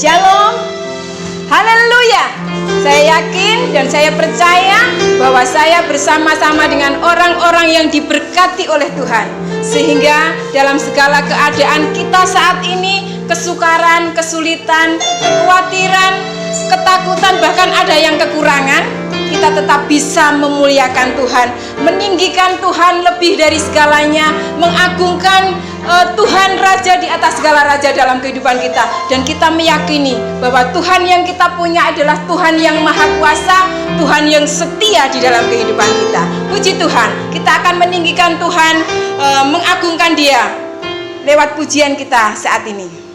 Shalom. Haleluya. Saya yakin dan saya percaya bahwa saya bersama-sama dengan orang-orang yang diberkati oleh Tuhan, sehingga dalam segala keadaan kita saat ini, kesukaran, kesulitan, kekhawatiran, ketakutan, bahkan ada yang kekurangan, kita tetap bisa memuliakan Tuhan, meninggikan Tuhan lebih dari segalanya, mengagungkan Tuhan Raja di atas segala raja dalam kehidupan kita. Dan kita meyakini bahwa Tuhan yang kita punya adalah Tuhan yang maha kuasa, Tuhan yang setia di dalam kehidupan kita. Puji Tuhan, kita akan meninggikan Tuhan, mengagungkan Dia lewat pujian kita saat ini.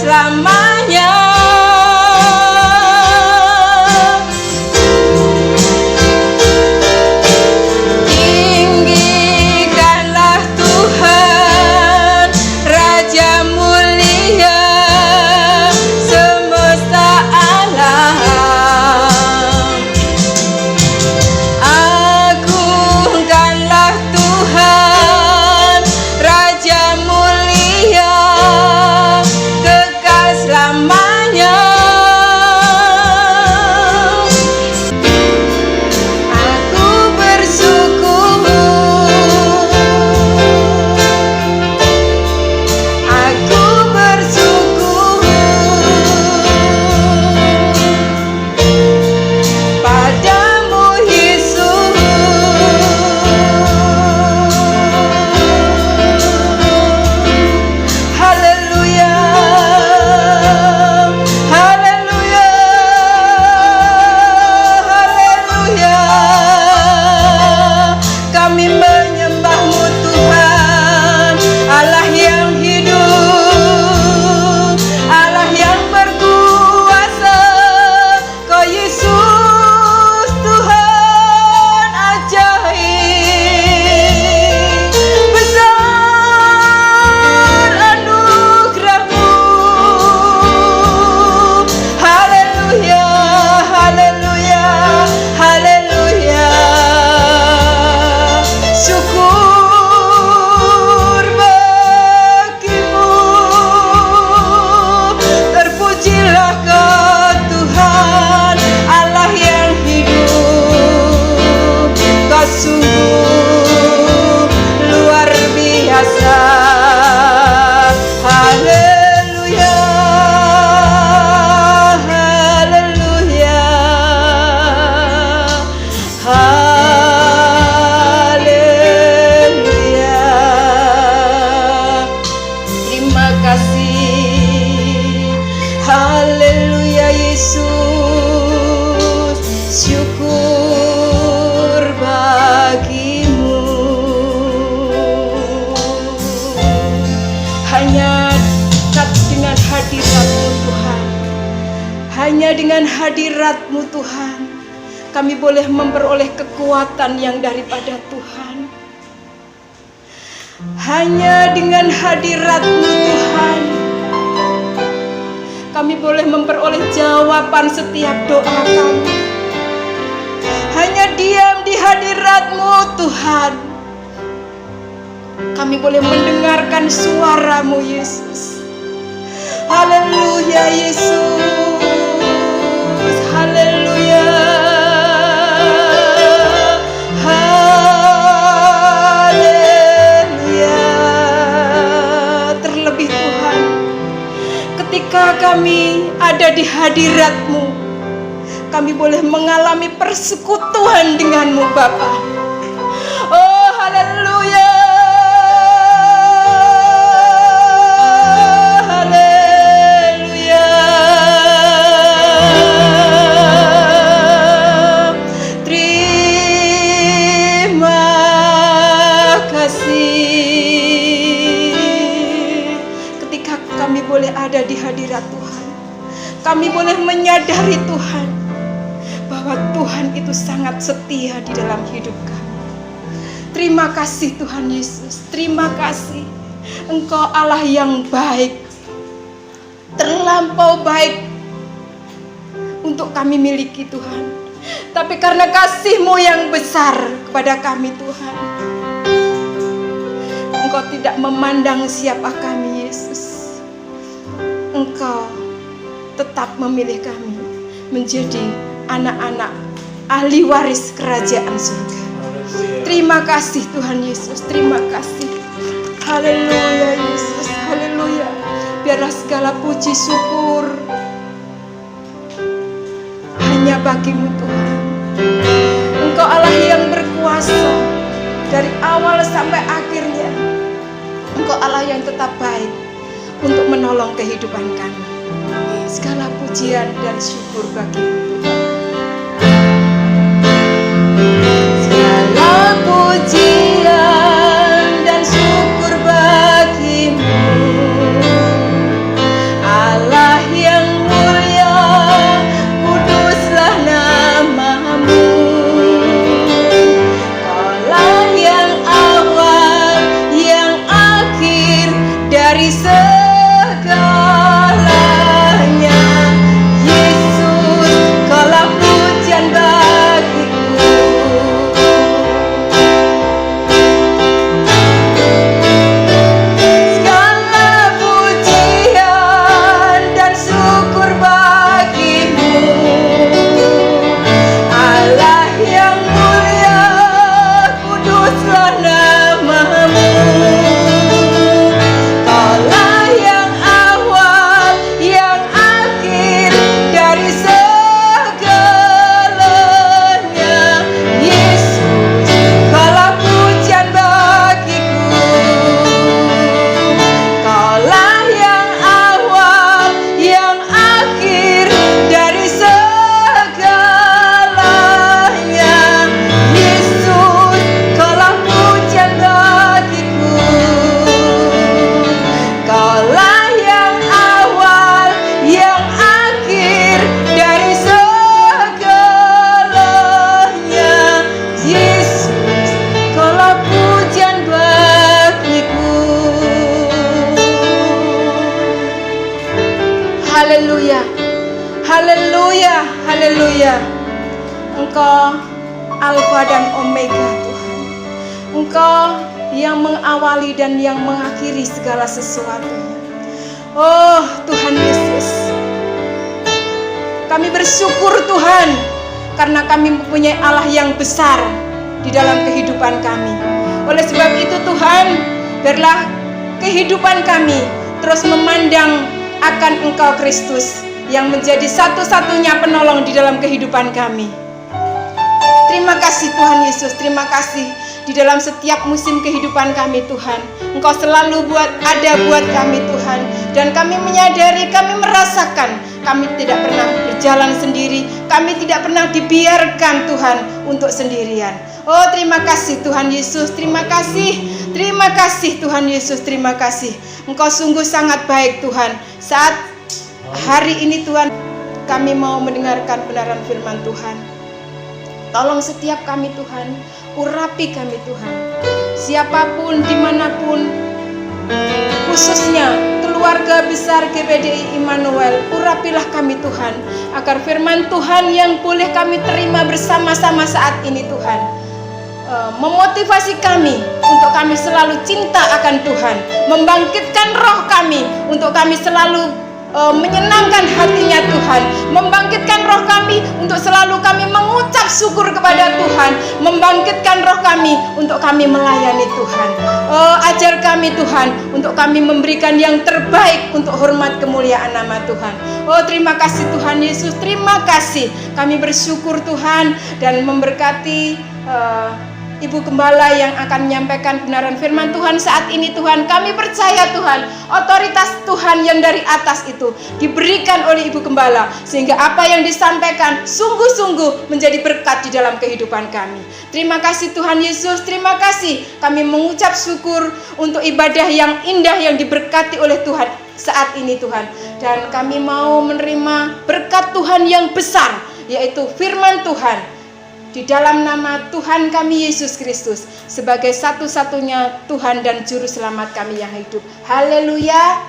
Selamanya. dengan hadirat-Mu Tuhan, kami boleh memperoleh kekuatan yang daripada Tuhan. Hanya dengan hadirat-Mu Tuhan, kami boleh memperoleh jawaban setiap doa kami. Hanya diam di hadirat-Mu Tuhan, kami boleh mendengarkan suara-Mu Yesus. Haleluya Yesus, haleluya, haleluya. Terlebih Tuhan, ketika kami ada di hadirat-Mu, kami boleh mengalami persekutuan dengan-Mu Bapa. Oh haleluya, haleluya. Terima kasih ketika kami boleh ada di hadirat Tuhan. Kami boleh menyadari Tuhan bahwa Tuhan itu sangat setia di dalam hidup kami. Terima kasih Tuhan Yesus, terima kasih. Engkau Allah yang baik, terlampau baik untuk kami miliki Tuhan. Tapi karena kasih-Mu yang besar kepada kami Tuhan, Engkau tidak memandang siapa kami Yesus. Engkau tetap memilih kami menjadi anak-anak ahli waris kerajaan surga. Terima kasih Tuhan Yesus, terima kasih. Haleluya Yesus, haleluya. Biarlah segala puji syukur hanya bagi-Mu Tuhan. Engkau Allah yang berkuasa dari awal sampai akhirnya. Engkau Allah yang tetap baik untuk menolong kehidupan kami. Segala pujian dan syukur bagi-Mu Tuhan. Segala pujian dan syukur bagi-Mu, Allah yang mulia, kuduslah nama-Mu. Kaulah yang awal, yang akhir dari segalanya. Yesus, Kaulah pujian bagiku. Segala pujian dan syukur bagi-Mu, Allah yang mulia, kuduslah nama-Mu. Kaulah yang awal, yang akhir dari segalanya. Yesus, Kaulah pujian bagiku. Kaulah yang awal, yang akhir dari segalanya. Yesus, Kaulah pujian bagiku. Kaulah yang awal, yang akhir dari segalanya. Yesus, Kaulah pujian bagiku. Haleluya, haleluya, haleluya. Engkau Alfa dan Omega Tuhan. Engkau yang mengawali dan yang mengakhiri segala sesuatunya. Oh Tuhan Yesus, kami bersyukur Tuhan karena kami mempunyai Allah yang besar di dalam kehidupan kami. Oleh sebab itu Tuhan, biarlah kehidupan kami terus memandang akan Engkau Kristus yang menjadi satu-satunya penolong di dalam kehidupan kami. Terima kasih Tuhan Yesus, terima kasih di dalam setiap musim kehidupan kami Tuhan. Engkau selalu ada buat kami Tuhan. Dan kami menyadari, kami merasakan kami tidak pernah berjalan sendiri. Kami tidak pernah dibiarkan Tuhan untuk sendirian. Oh terima kasih Tuhan Yesus, terima kasih. Terima kasih Tuhan Yesus, terima kasih. Engkau sungguh sangat baik Tuhan. Saat hari ini Tuhan, kami mau mendengarkan kebenaran firman Tuhan. Tolong setiap kami Tuhan, urapi kami Tuhan. Siapapun, dimanapun, khususnya keluarga besar GPDI Immanuel, urapilah kami Tuhan, agar firman Tuhan yang boleh kami terima bersama-sama saat ini Tuhan, memotivasi kami untuk kami selalu cinta akan Tuhan, membangkitkan roh kami untuk kami selalu menyenangkan hatinya Tuhan, membangkitkan roh kami untuk selalu kami mengucap syukur kepada Tuhan, membangkitkan roh kami untuk kami melayani Tuhan. Ajar kami Tuhan untuk kami memberikan yang terbaik untuk hormat kemuliaan nama Tuhan. Terima kasih Tuhan Yesus, terima kasih. Kami bersyukur Tuhan dan memberkati Ibu Gembala yang akan menyampaikan kebenaran firman Tuhan saat ini Tuhan. Kami percaya Tuhan, otoritas Tuhan yang dari atas itu diberikan oleh Ibu Gembala, sehingga apa yang disampaikan sungguh-sungguh menjadi berkat di dalam kehidupan kami. Terima kasih Tuhan Yesus, terima kasih. Kami mengucap syukur untuk ibadah yang indah yang diberkati oleh Tuhan saat ini Tuhan. Dan kami mau menerima berkat Tuhan yang besar, yaitu firman Tuhan, di dalam nama Tuhan kami Yesus Kristus, sebagai satu-satunya Tuhan dan Juru Selamat kami yang hidup. Haleluya,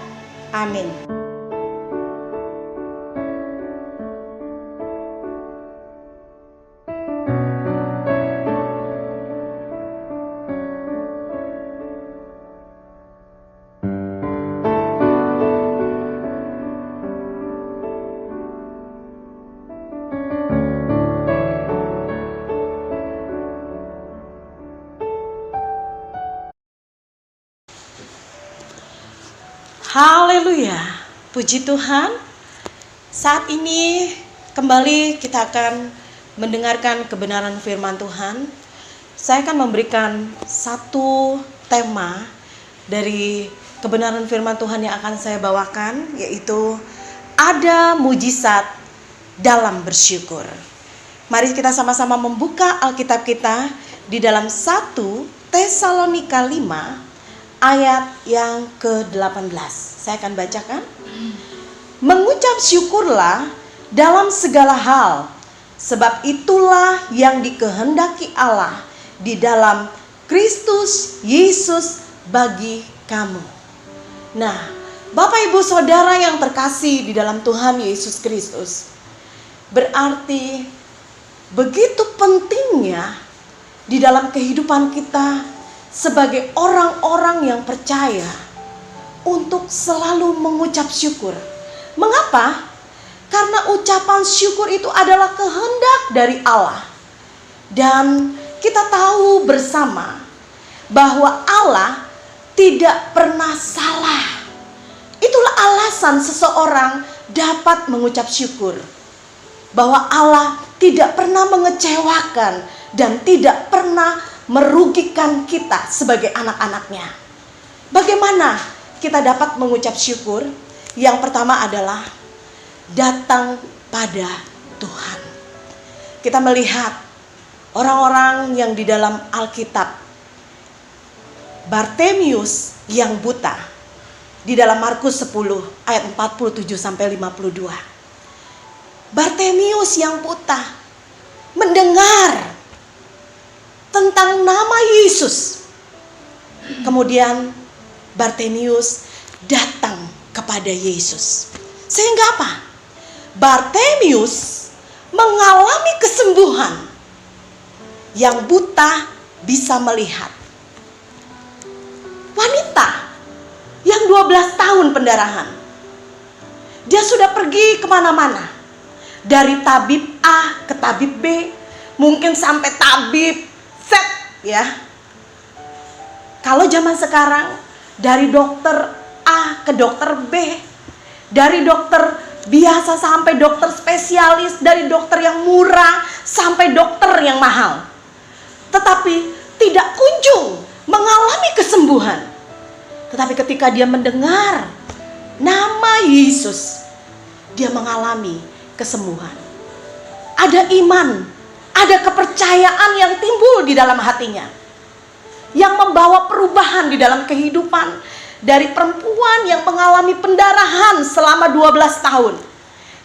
amin. Haleluya, puji Tuhan. Saat ini kembali kita akan mendengarkan kebenaran firman Tuhan. Saya akan memberikan satu tema dari kebenaran firman Tuhan yang akan saya bawakan, yaitu ada mujizat dalam bersyukur. Mari kita sama-sama membuka Alkitab kita di dalam 1 Tesalonika 5 ayat yang ke-18. Saya akan bacakan. Mengucap syukurlah dalam segala hal, sebab itulah yang dikehendaki Allah di dalam Kristus Yesus bagi kamu. Nah, Bapak Ibu Saudara yang terkasih di dalam Tuhan Yesus Kristus, berarti begitu pentingnya di dalam kehidupan kita sebagai orang-orang yang percaya untuk selalu mengucap syukur. Mengapa? Karena ucapan syukur itu adalah kehendak dari Allah. Dan kita tahu bersama bahwa Allah tidak pernah salah. Itulah alasan seseorang dapat mengucap syukur, bahwa Allah tidak pernah mengecewakan dan tidak pernah merugikan kita sebagai anak-anaknya. Bagaimana kita dapat mengucap syukur? Yang pertama adalah datang pada Tuhan. Kita melihat orang-orang yang di dalam Alkitab. Bartemius yang buta di dalam Markus 10 ayat 47 sampai 52. Bartemius yang buta mendengar tentang nama Yesus. Kemudian Bartemius datang kepada Yesus. Sehingga apa? Bartemius mengalami kesembuhan. Yang buta bisa melihat. Wanita yang 12 tahun pendarahan, dia sudah pergi kemana-mana, dari tabib A ke tabib B, mungkin sampai tabib Z, ya. Kalau zaman sekarang dari dokter A ke dokter B, dari dokter biasa sampai dokter spesialis, dari dokter yang murah sampai dokter yang mahal, tetapi tidak kunjung mengalami kesembuhan. Tetapi ketika dia mendengar nama Yesus, dia mengalami kesembuhan. Ada iman, ada kepercayaan yang timbul di dalam hatinya, yang membawa perubahan di dalam kehidupan. Dari perempuan yang mengalami pendarahan selama 12 tahun,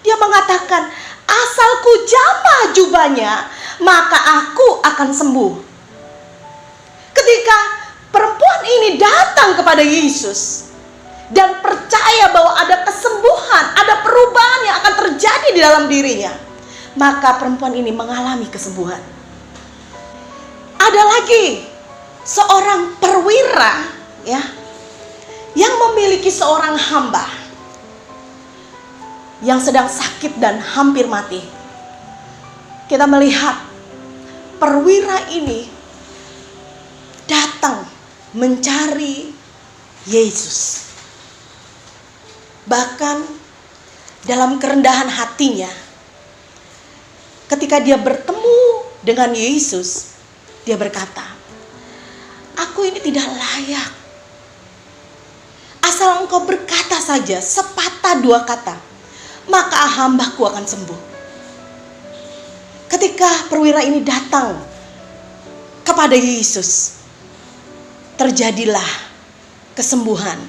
Dia mengatakan, asal ku jamah jubahnya, maka aku akan sembuh. Ketika perempuan ini datang kepada Yesus dan percaya bahwa ada kesembuhan, ada perubahan yang akan terjadi di dalam dirinya, maka perempuan ini mengalami kesembuhan. Ada lagi seorang perwira, ya, yang memiliki seorang hamba yang sedang sakit dan hampir mati. Kita melihat perwira ini datang mencari Yesus. Bahkan dalam kerendahan hatinya, ketika dia bertemu dengan Yesus, dia berkata, aku ini tidak layak. Asal engkau berkata saja sepatah dua kata, maka hambaku akan sembuh. Ketika perwira ini datang kepada Yesus, terjadilah kesembuhan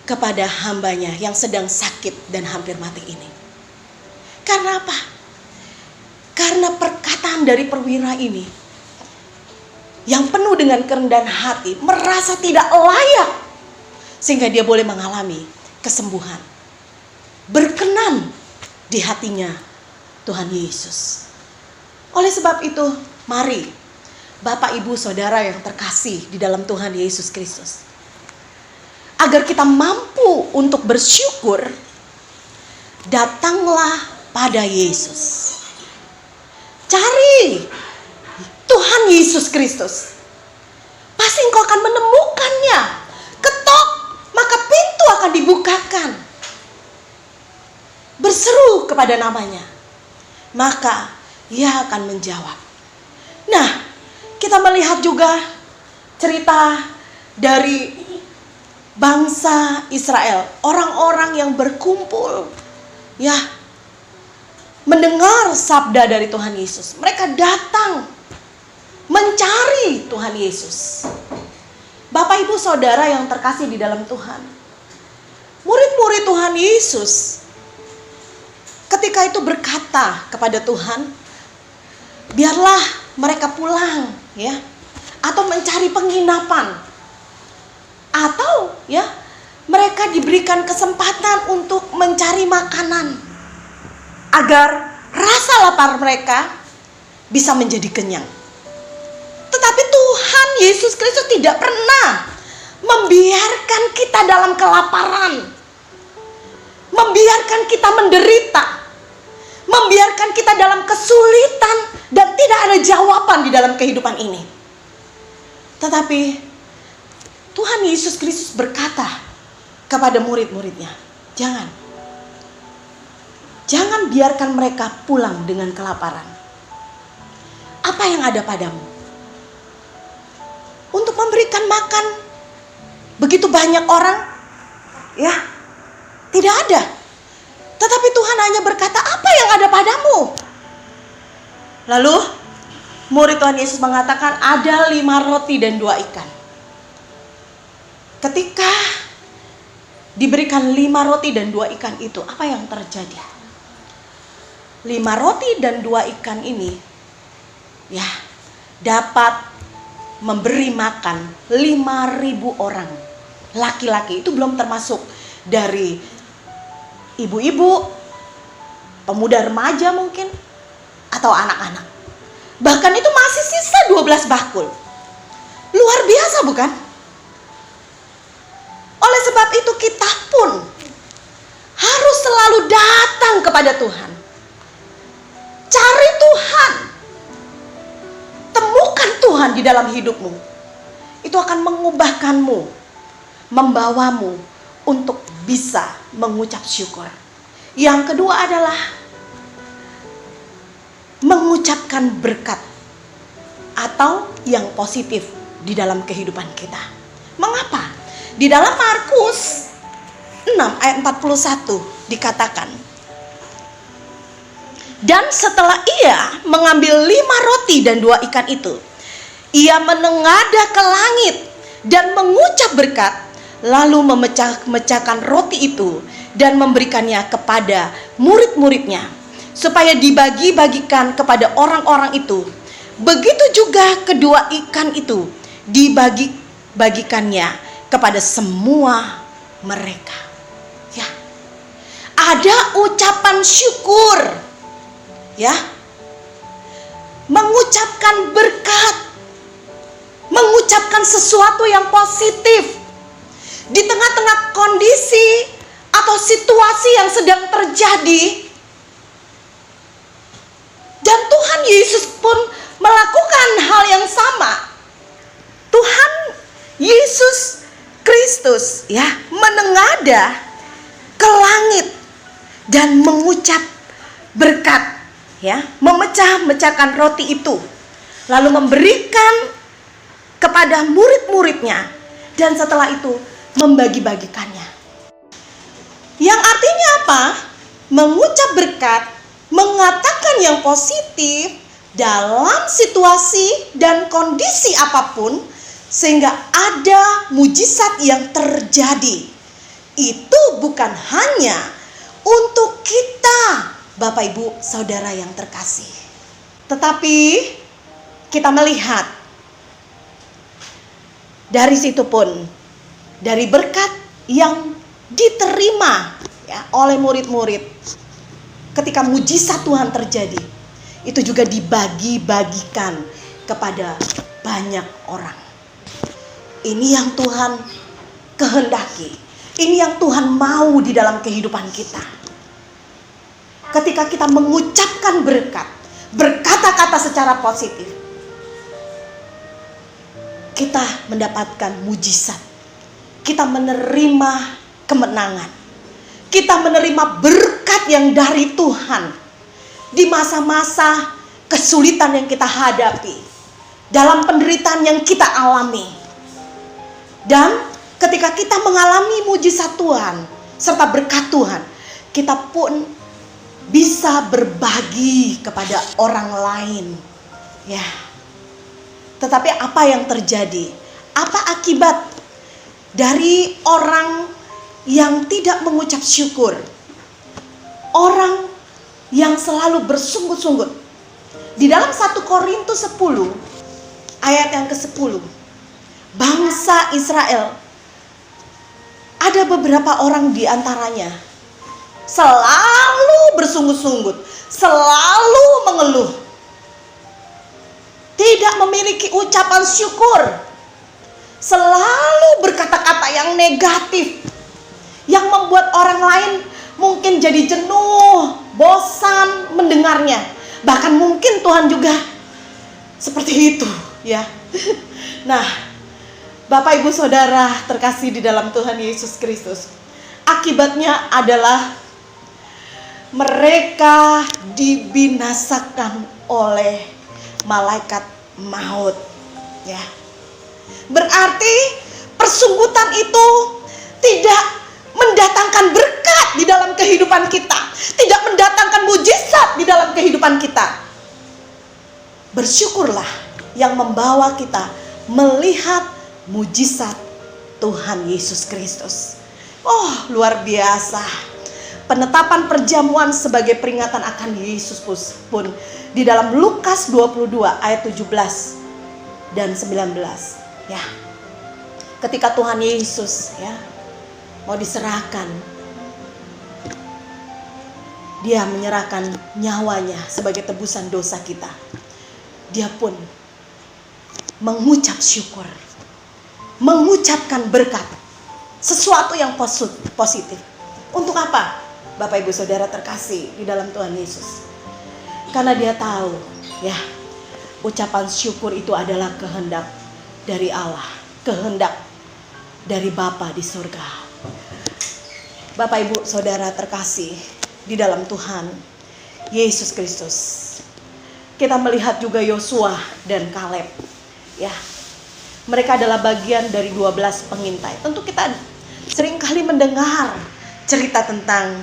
kepada hambanya yang sedang sakit dan hampir mati ini. Karena apa? Karena perkataan dari perwira ini yang penuh dengan kerendahan hati, merasa tidak layak, sehingga dia boleh mengalami kesembuhan. Berkenan di hatinya Tuhan Yesus. Oleh sebab itu, mari Bapak, Ibu, Saudara yang terkasih di dalam Tuhan Yesus Kristus, agar kita mampu untuk bersyukur, datanglah pada Yesus. Cari Tuhan Yesus Kristus. Pasti engkau akan menemukannya. Ketok, maka pintu akan dibukakan. Berseru kepada namanya, maka ia akan menjawab. Nah, kita melihat juga cerita dari bangsa Israel, orang-orang yang berkumpul, ya, mendengar sabda dari Tuhan Yesus. Mereka datang mencari Tuhan Yesus. Bapak, Ibu, Saudara yang terkasih di dalam Tuhan, murid-murid Tuhan Yesus ketika itu berkata kepada Tuhan, biarlah mereka pulang, ya, atau mencari penginapan. Atau ya, mereka diberikan kesempatan untuk mencari makanan agar rasa lapar mereka bisa menjadi kenyang. Tetapi Tuhan Yesus Kristus tidak pernah membiarkan kita dalam kelaparan, membiarkan kita menderita, membiarkan kita dalam kesulitan dan tidak ada jawaban di dalam kehidupan ini. Tetapi Tuhan Yesus Kristus berkata kepada murid-muridnya, jangan biarkan mereka pulang dengan kelaparan. Apa yang ada padamu? Untuk memberikan makan begitu banyak orang? Ya, tidak ada. Tetapi Tuhan hanya berkata, apa yang ada padamu? Lalu murid Tuhan Yesus mengatakan, ada 5 roti dan 2 ikan. Ketika diberikan 5 roti dan 2 ikan itu, apa yang terjadi? 5 roti dan 2 ikan ini, ya, dapat memberi makan 5.000 orang laki-laki. Itu belum termasuk dari ibu-ibu, pemuda remaja mungkin, atau anak-anak. Bahkan itu masih sisa 12 bakul. Luar biasa, bukan? Oleh sebab itu kita pun harus selalu datang kepada Tuhan. Cari Tuhan. Temukan Tuhan di dalam hidupmu. Itu akan mengubahkanmu, membawamu untuk bisa mengucap syukur. Yang kedua adalah mengucapkan berkat atau yang positif di dalam kehidupan kita. Mengapa? Di dalam Markus 6 ayat 41 dikatakan, dan setelah ia mengambil 5 roti dan 2 ikan itu, ia menengadah ke langit dan mengucap berkat, lalu memecahkan roti itu dan memberikannya kepada murid-muridnya supaya dibagi-bagikan kepada orang-orang itu. Begitu juga kedua ikan itu dibagi-bagikannya kepada semua mereka. Ya. Ada ucapan syukur. Ya. Mengucapkan berkat. Mengucapkan sesuatu yang positif di tengah-tengah kondisi atau situasi yang sedang terjadi. Dan Tuhan Yesus pun melakukan hal yang sama. Tuhan Yesus Kristus ya menengadah ke langit dan mengucap berkat, ya, memecah-mecahkan roti itu, lalu memberikan kepada murid-muridnya, dan setelah itu membagi-bagikannya. Yang artinya apa? Mengucap berkat, mengatakan yang positif dalam situasi dan kondisi apapun, sehingga ada mujizat yang terjadi. Itu bukan hanya untuk kita, Bapak Ibu Saudara yang terkasih, tetapi kita melihat dari situ pun, dari berkat yang diterima ya oleh murid-murid ketika mujizat Tuhan terjadi, itu juga dibagi-bagikan kepada banyak orang. Ini yang Tuhan kehendaki. Ini yang Tuhan mau di dalam kehidupan kita. Ketika kita mengucapkan berkat, berkata-kata secara positif, kita mendapatkan mujizat. Kita menerima kemenangan. Kita menerima berkat yang dari Tuhan di masa-masa kesulitan yang kita hadapi, dalam penderitaan yang kita alami. Dan ketika kita mengalami mujizat Tuhan serta berkat Tuhan, kita pun bisa berbagi kepada orang lain. Ya. Tetapi apa yang terjadi? Apa akibat dari orang yang tidak mengucap syukur? Orang yang selalu bersungut-sungut. Di dalam 1 Korintus 10 ayat yang ke-10, bangsa Israel, ada beberapa orang di antaranya selalu bersungut-sungut, selalu mengeluh, tidak memiliki ucapan syukur, selalu berkata-kata yang negatif, yang membuat orang lain mungkin jadi jenuh, bosan mendengarnya. Bahkan mungkin Tuhan juga seperti itu, ya. Nah, Bapak Ibu Saudara terkasih di dalam Tuhan Yesus Kristus, akibatnya adalah mereka dibinasakan oleh malaikat maut, ya. Berarti persunggutan itu tidak mendatangkan berkat di dalam kehidupan kita, tidak mendatangkan mujizat di dalam kehidupan kita. Bersyukurlah yang membawa kita melihat mujizat Tuhan Yesus Kristus. Oh, luar biasa. Penetapan perjamuan sebagai peringatan akan Yesus pun di dalam Lukas 22 ayat 17 dan 19, ya. Ketika Tuhan Yesus, ya, mau diserahkan, dia menyerahkan nyawanya sebagai tebusan dosa kita. Dia pun mengucap syukur, mengucapkan berkat, sesuatu yang positif. Untuk apa? Bapak Ibu Saudara terkasih di dalam Tuhan Yesus. Karena dia tahu, ya, ucapan syukur itu adalah kehendak dari Allah, kehendak dari Bapa di surga. Bapak Ibu Saudara terkasih di dalam Tuhan Yesus Kristus. Kita melihat juga Yosua dan Kaleb, ya. Mereka adalah bagian dari 12 pengintai. Tentu kita seringkali mendengar cerita tentang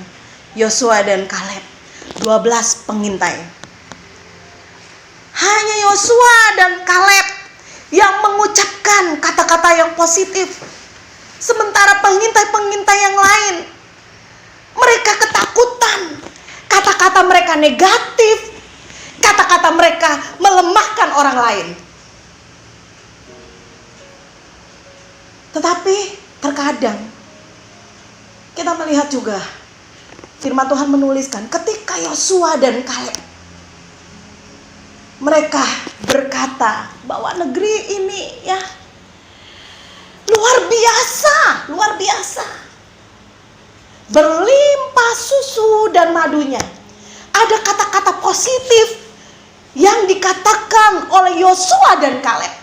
Yosua dan Kaleb, 12 pengintai. Hanya Yosua dan Kaleb yang mengucapkan kata-kata yang positif. Sementara pengintai-pengintai yang lain, mereka ketakutan. Kata-kata mereka negatif. Kata-kata mereka melemahkan orang lain. Tetapi terkadang kita melihat juga firman Tuhan menuliskan ketika Yosua dan Kaleb, mereka berkata bahwa negeri ini ya luar biasa, berlimpah susu dan madunya. Ada kata-kata positif yang dikatakan oleh Yosua dan Kaleb.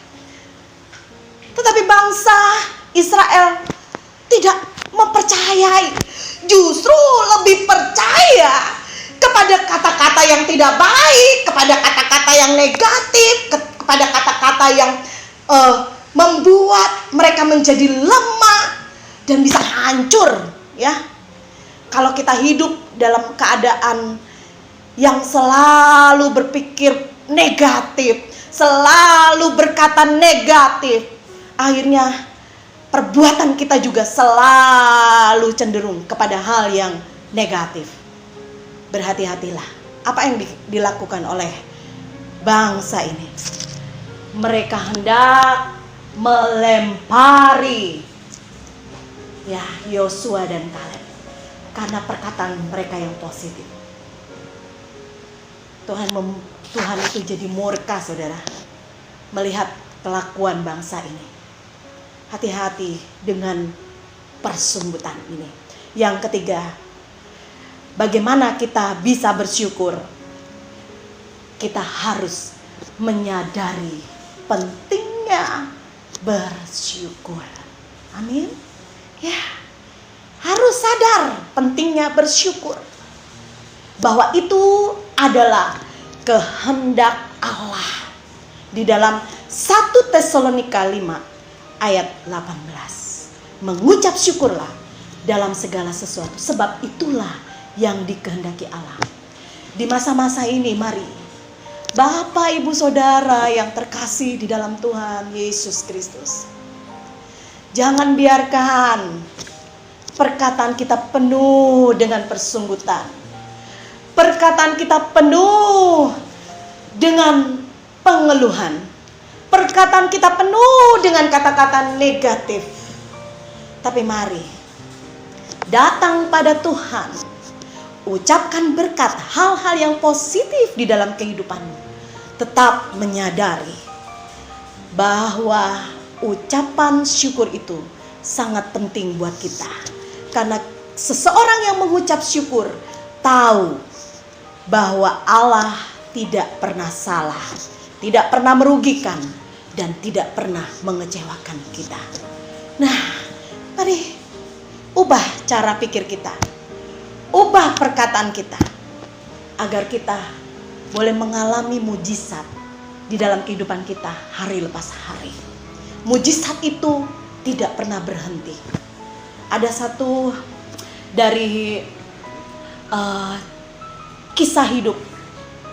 Tetapi bangsa Israel tidak mempercayai, justru lebih percaya kepada kata-kata yang tidak baik, kepada kata-kata yang negatif, kepada kata-kata yang membuat mereka menjadi lemah dan bisa hancur, ya. Kalau kita hidup dalam keadaan yang selalu berpikir negatif, selalu berkata negatif, akhirnya perbuatan kita juga selalu cenderung kepada hal yang negatif. Berhati-hatilah apa yang dilakukan oleh bangsa ini. Mereka hendak melempari ya Yosua dan Kaleb karena perkataan mereka yang positif. Tuhan itu jadi murka, saudara, melihat kelakuan bangsa ini. Hati-hati dengan persumbutan ini. Yang ketiga, bagaimana kita bisa bersyukur? Kita harus menyadari pentingnya bersyukur. Amin. Ya, harus sadar pentingnya bersyukur, bahwa itu adalah kehendak Allah. Di dalam 1 Tesalonika 5 ayat 18, mengucap syukurlah dalam segala sesuatu, sebab itulah yang dikehendaki Allah. Di masa-masa ini, mari Bapak, Ibu, Saudara yang terkasih di dalam Tuhan Yesus Kristus, jangan biarkan perkataan kita penuh dengan persumbutan, perkataan kita penuh dengan pengeluhan, perkataan kita penuh dengan kata-kata negatif. Tapi mari datang pada Tuhan, ucapkan berkat, hal-hal yang positif di dalam kehidupanmu. Tetap menyadari bahwa ucapan syukur itu sangat penting buat kita. Karena seseorang yang mengucap syukur tahu bahwa Allah tidak pernah salah, tidak pernah merugikan, dan tidak pernah mengecewakan kita. Nah, mari ubah cara pikir kita, ubah perkataan kita, agar kita boleh mengalami mujizat di dalam kehidupan kita hari lepas hari. Mujizat itu tidak pernah berhenti. Ada satu dari kisah hidup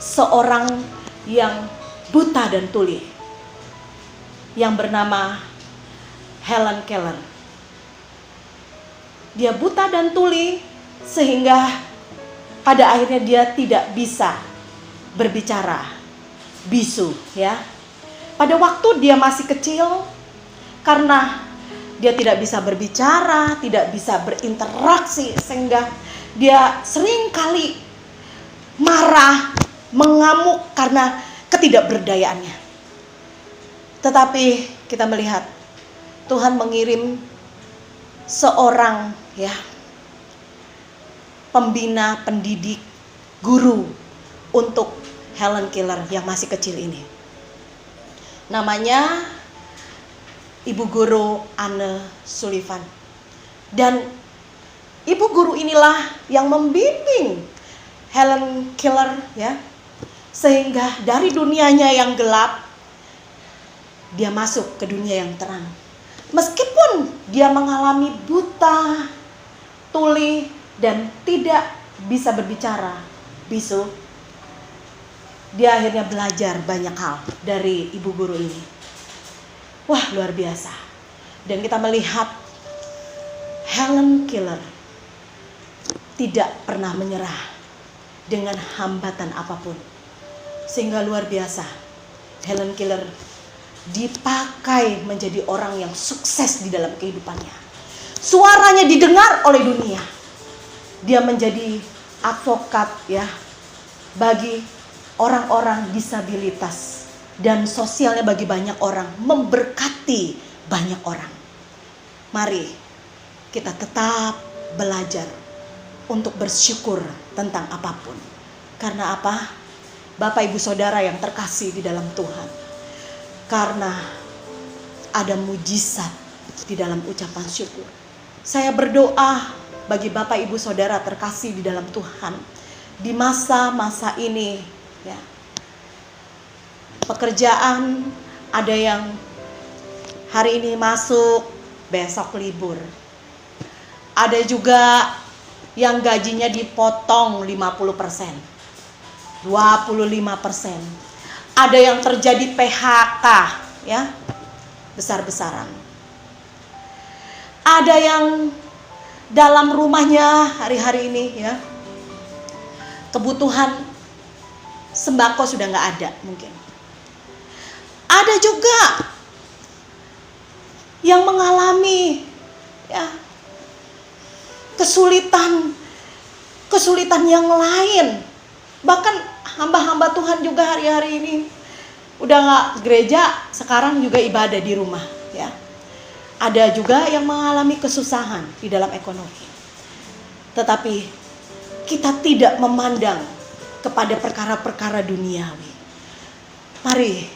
seorang yang buta dan tuli, yang bernama Helen Keller. Dia buta dan tuli sehingga pada akhirnya dia tidak bisa berbicara, bisu, ya. Pada waktu dia masih kecil, karena dia tidak bisa berbicara, tidak bisa berinteraksi, sehingga dia sering kali marah, mengamuk karena ketidakberdayaannya. Tetapi kita melihat Tuhan mengirim seorang pembina, pendidik, guru untuk Helen Keller yang masih kecil ini. Namanya Ibu Guru Anne Sullivan. Dan Ibu Guru inilah yang membimbing Helen Keller, sehingga dari dunianya yang gelap dia masuk ke dunia yang terang. Meskipun dia mengalami buta, tuli, dan tidak bisa berbicara, bisu, dia akhirnya belajar banyak hal dari ibu guru ini. Wah, luar biasa. Dan kita melihat Helen Keller tidak pernah menyerah dengan hambatan apapun. Sehingga luar biasa, Helen Keller dipakai menjadi orang yang sukses di dalam kehidupannya. Suaranya didengar oleh dunia. Dia menjadi advokat ya bagi orang-orang disabilitas dan sosialnya bagi banyak orang, memberkati banyak orang. Mari kita tetap belajar untuk bersyukur tentang apapun. Karena apa? Bapak Ibu Saudara yang terkasih di dalam Tuhan, karena ada mujizat di dalam ucapan syukur. Saya berdoa bagi Bapak Ibu Saudara terkasih di dalam Tuhan, di masa-masa ini ya, pekerjaan ada yang hari ini masuk, besok libur. Ada juga yang gajinya dipotong 50%, 25%. Ada yang terjadi PHK ya, besar-besaran. Ada yang dalam rumahnya hari-hari ini ya, kebutuhan sembako sudah nggak ada mungkin. Ada juga yang mengalami ya kesulitan yang lain. Bahkan hamba-hamba Tuhan juga hari-hari ini udah nggak gereja, sekarang juga ibadah di rumah ya. Ada juga yang mengalami kesusahan di dalam ekonomi. Tetapi kita tidak memandang kepada perkara-perkara duniawi. Mari,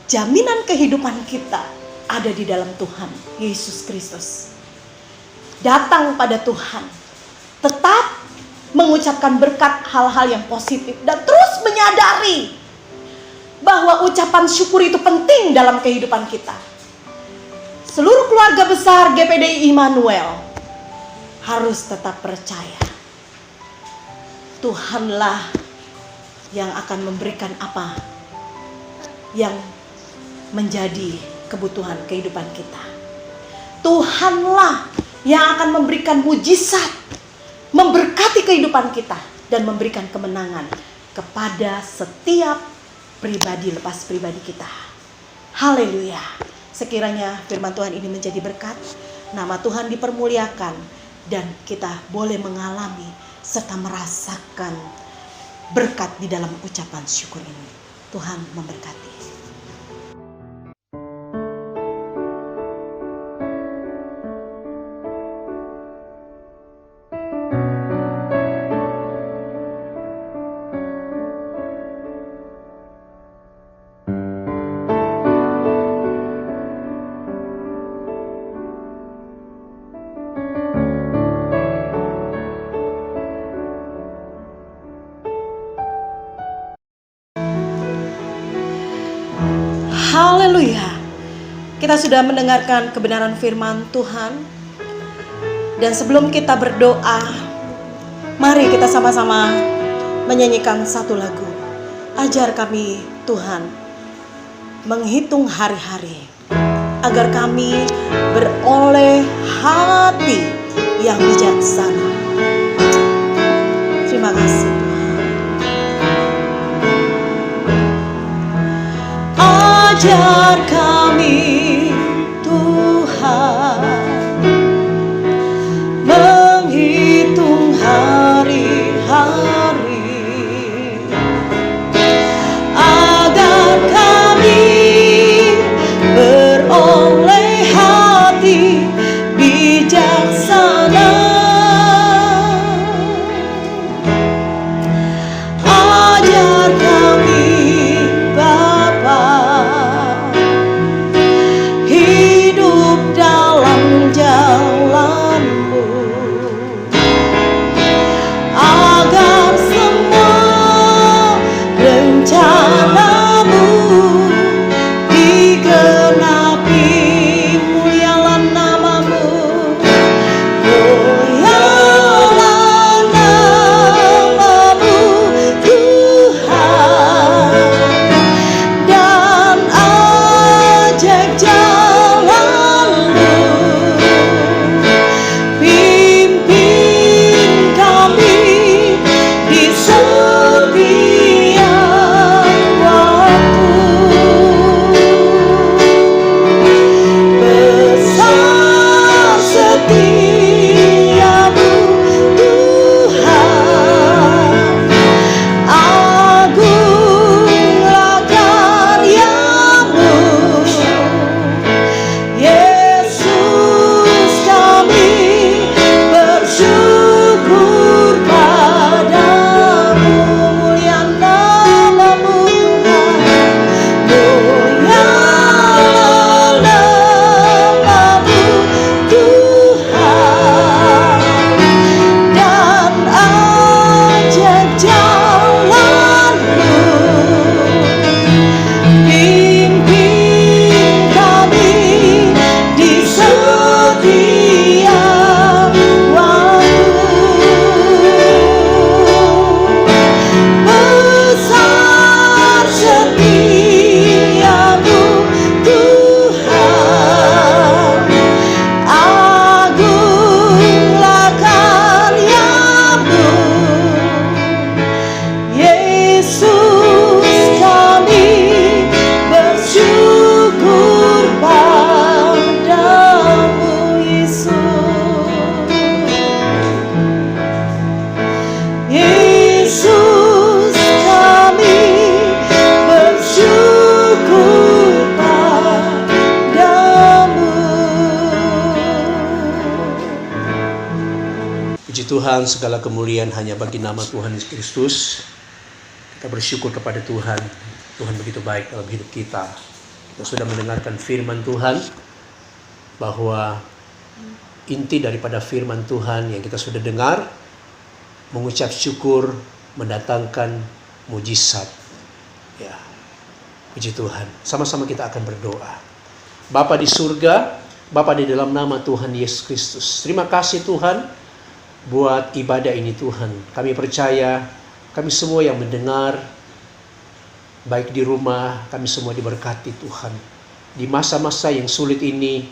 jaminan kehidupan kita ada di dalam Tuhan Yesus Kristus. Datang pada Tuhan, tetap mengucapkan berkat hal-hal yang positif dan terus menyadari bahwa ucapan syukur itu penting dalam kehidupan kita. Seluruh keluarga besar GPDI Immanuel harus tetap percaya Tuhanlah yang akan memberikan apa yang menjadi kebutuhan kehidupan kita. Tuhanlah yang akan memberikan mujizat, memberkati kehidupan kita dan memberikan kemenangan kepada setiap pribadi lepas pribadi kita. Haleluya. Sekiranya firman Tuhan ini menjadi berkat, nama Tuhan dipermuliakan, dan kita boleh mengalami serta merasakan berkat di dalam ucapan syukur ini. Tuhan memberkati. Haleluya. Kita sudah mendengarkan kebenaran firman Tuhan. Dan sebelum kita berdoa, mari kita sama-sama menyanyikan satu lagu. Ajar kami Tuhan menghitung hari-hari, agar kami beroleh hati yang bijaksana. Terima kasih Tuhan. Ajar kami Tuhan menghitung hari-hari, agar kami beroleh hati bijaksana. Ajar kami Bapa Tuhan, segala kemuliaan hanya bagi nama Tuhan Yesus Kristus. Kita bersyukur kepada Tuhan. Tuhan begitu baik dalam hidup kita. Kita sudah mendengarkan firman Tuhan, bahwa inti daripada firman Tuhan yang kita sudah dengar, mengucap syukur mendatangkan mujizat. Ya, puji Tuhan. Sama-sama kita akan berdoa. Bapa di surga, Bapa di dalam nama Tuhan Yesus Kristus, terima kasih Tuhan buat ibadah ini Tuhan. Kami percaya, kami semua yang mendengar, baik di rumah, kami semua diberkati Tuhan. Di masa-masa yang sulit ini,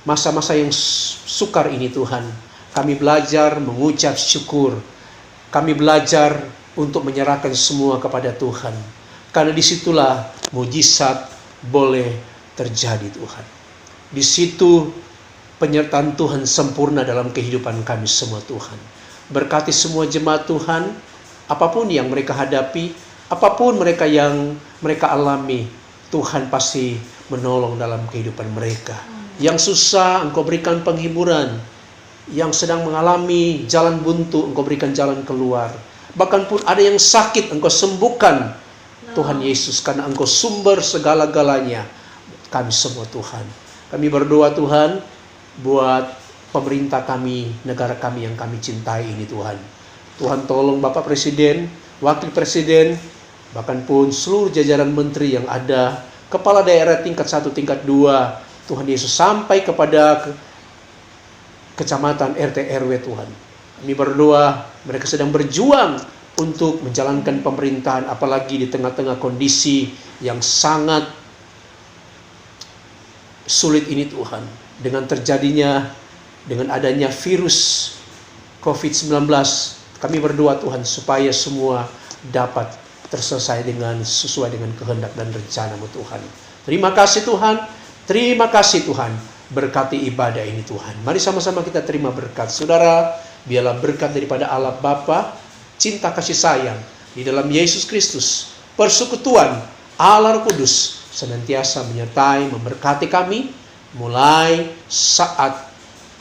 masa-masa yang sukar ini Tuhan, kami belajar mengucap syukur. Kami belajar untuk menyerahkan semua kepada Tuhan. Karena disitulah mujizat boleh terjadi Tuhan. Di situ penyertaan Tuhan sempurna dalam kehidupan kami semua Tuhan. Berkati semua jemaat Tuhan, apapun yang mereka hadapi, apapun yang mereka alami, Tuhan pasti menolong dalam kehidupan mereka. Yang susah, Engkau berikan penghiburan. Yang sedang mengalami jalan buntu, Engkau berikan jalan keluar. Bahkan pun ada yang sakit, Engkau sembuhkan Tuhan Yesus, karena Engkau sumber segala-galanya. Kami semua Tuhan. Kami berdoa Tuhan buat pemerintah kami, negara kami yang kami cintai ini Tuhan. Tuhan tolong Bapak Presiden, Wakil Presiden, bahkan pun seluruh jajaran menteri yang ada, kepala daerah tingkat 1, tingkat 2, Tuhan Yesus, sampai kepada kecamatan RT RW Tuhan. Kami berdoa, mereka sedang berjuang untuk menjalankan pemerintahan, apalagi di tengah-tengah kondisi yang sangat sulit ini Tuhan. Dengan adanya virus COVID-19, kami berdoa Tuhan supaya semua dapat terselesai sesuai dengan kehendak dan rencana-Mu Tuhan. Terima kasih Tuhan, terima kasih Tuhan. Berkati ibadah ini Tuhan. Mari sama-sama kita terima berkat. Saudara, biarlah berkat daripada Allah Bapa, cinta kasih sayang di dalam Yesus Kristus, persekutuan Allah Roh Kudus senantiasa menyertai, memberkati kami mulai saat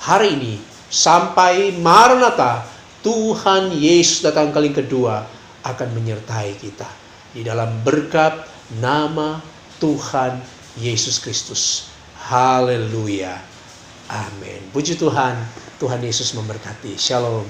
hari ini sampai Maranatha, Tuhan Yesus datang kali kedua, akan menyertai kita di dalam berkat nama Tuhan Yesus Kristus. Haleluya. Amin. Puji Tuhan. Tuhan Yesus memberkati. Shalom.